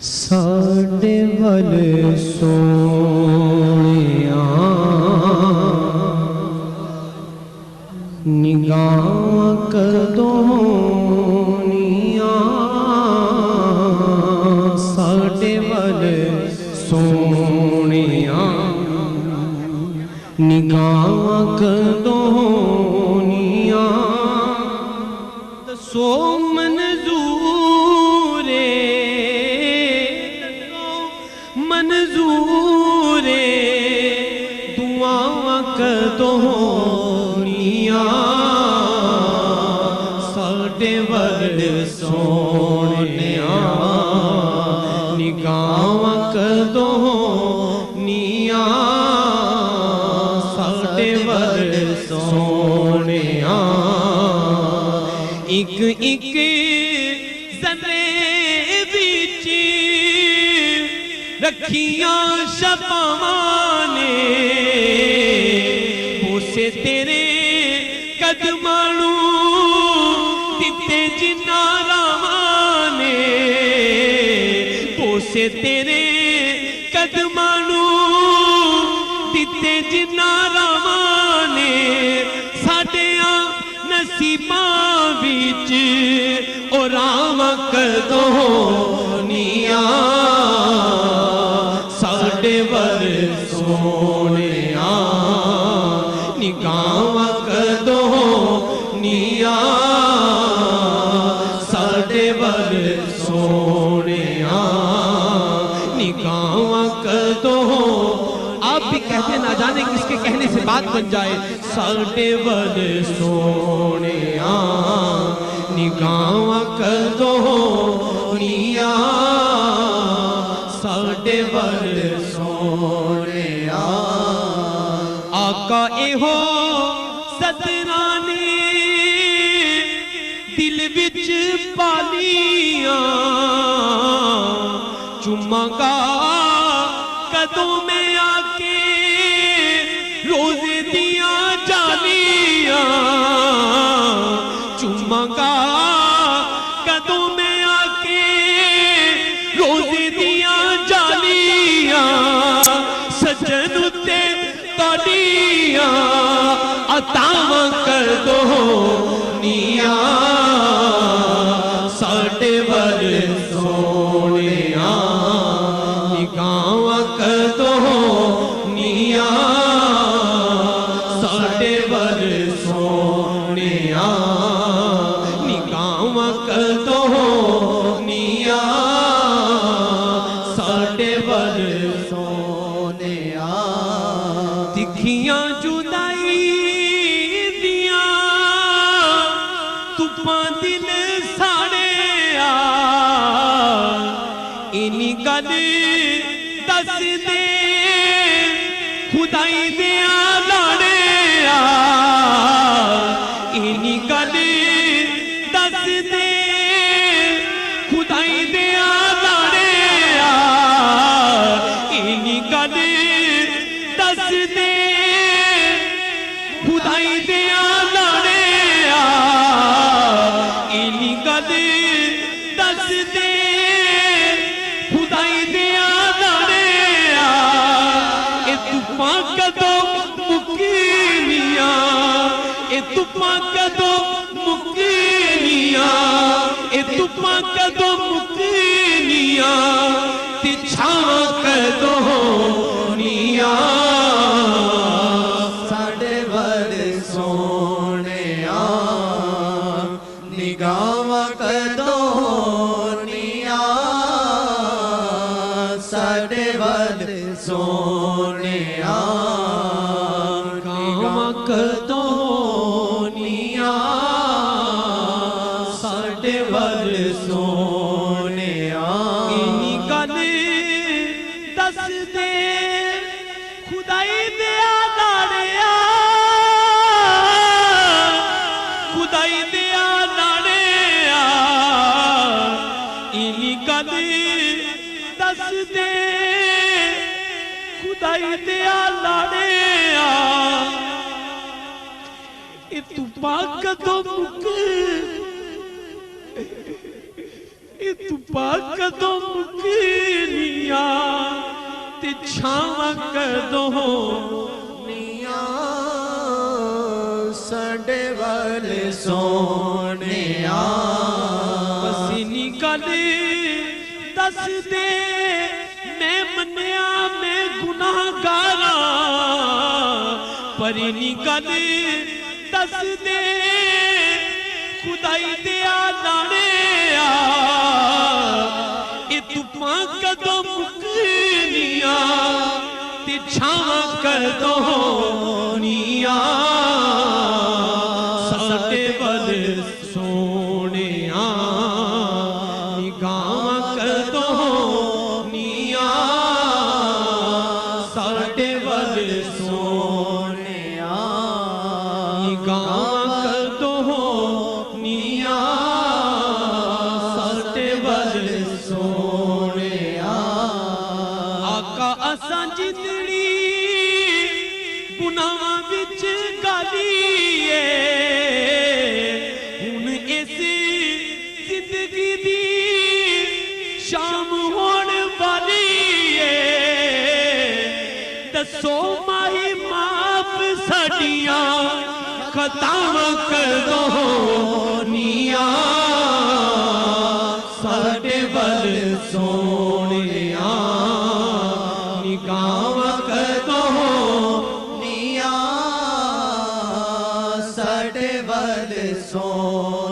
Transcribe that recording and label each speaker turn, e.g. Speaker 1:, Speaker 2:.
Speaker 1: साडे वल सोनिया निगाह कदोनिया साडे वल सोनिया निगाह कदोनिया दसो मंजूरे दुआ कदोनिया साडे वल सोनिया निगाह कदोनिया साडे वल सोनिया एक एक जने विच रखियां शफावां ने बोसे तेरे कदमां नूं दिते जिन्ना रावां ने बोसे तेरे कदमां नूं दिते जिन्ना रावां ने साडियां नसीबां विच ओ राम कदोनिया साडे वल सोनिया निगाह कदोनिया साडे वल सोनिया निगाह कदो। आप भी कहते ना जाने किसके कहने से बात बन जाए। साडे वल सोनिया निगाह कदोनिया साडे वल सोनिया आका एहो सदरा ने दिल विच पालियां चुमांगा कदों में आके रोज़े दिया जालियां चुमांगा कदों में आके रोज़े दिया जालियां सजन उत्ते तोड़ियां अतावां कदोनिया साडे वल सोनिया निगाह कदोनिया साडे वल सोनिया निगाह कदोनिया साडे वल सोनिया तिखियां जुदाई दियां तुपां दिल साड़े आ इनी गल दस दे खुदाई दिया लाड़े आ इनी गल दस दे खुदाई दिया लाड़े आ इनी गल दस दे खुदाई दिया लाड़े आ इनी गल दस दे खुदाई दिया लाड़े आ ए तुपां कदों मुक्कीनियां ए तुपां कदों मुक्कीनियां ए तुपां कदों मुक्कीनियां ते छावां कदोनिया
Speaker 2: साडे वल सोनिया निगाह कदोनिया साडे वल सोनिया
Speaker 1: निगाह कदोनिया साडे वल सोनिया इनी गल दस दे खुदाई दिया लाड़िया खुदाई दिया लाड़िया इनी गल दस दे खुदाई दिया लाड़िया तू पाक तो मुक कि तू पाक कदों मुकीनिया ते छावा कदों
Speaker 2: ਨੀਆਂ ਸਾਡੇ ਵੱਲ ਸੋਹਣਿਆ
Speaker 1: पसीनी गल दस दे मैं मन्या मैं गुनाहगारा परीनी गल दस दे खुदाई दिया लाने ए तुपा कदों मुकनिया ते छावा कदों निया साडे वल सोहणिया निगाहां कदों निया साडे वल सोहणिया निगाहां कदों निया साडे वल सोहणिया आका असां जिंदड़ी गुनाहां विच गालीए हुण इस जिंदगी दी शाम होण वाली है दसो माही माफ साडियां खतावां कदों निया साडे वल सोहणिया निगाहां कदों
Speaker 2: ਨੀਆਂ ਸਾਡੇ ਵੱਲ ਸੋਹਣਿਆ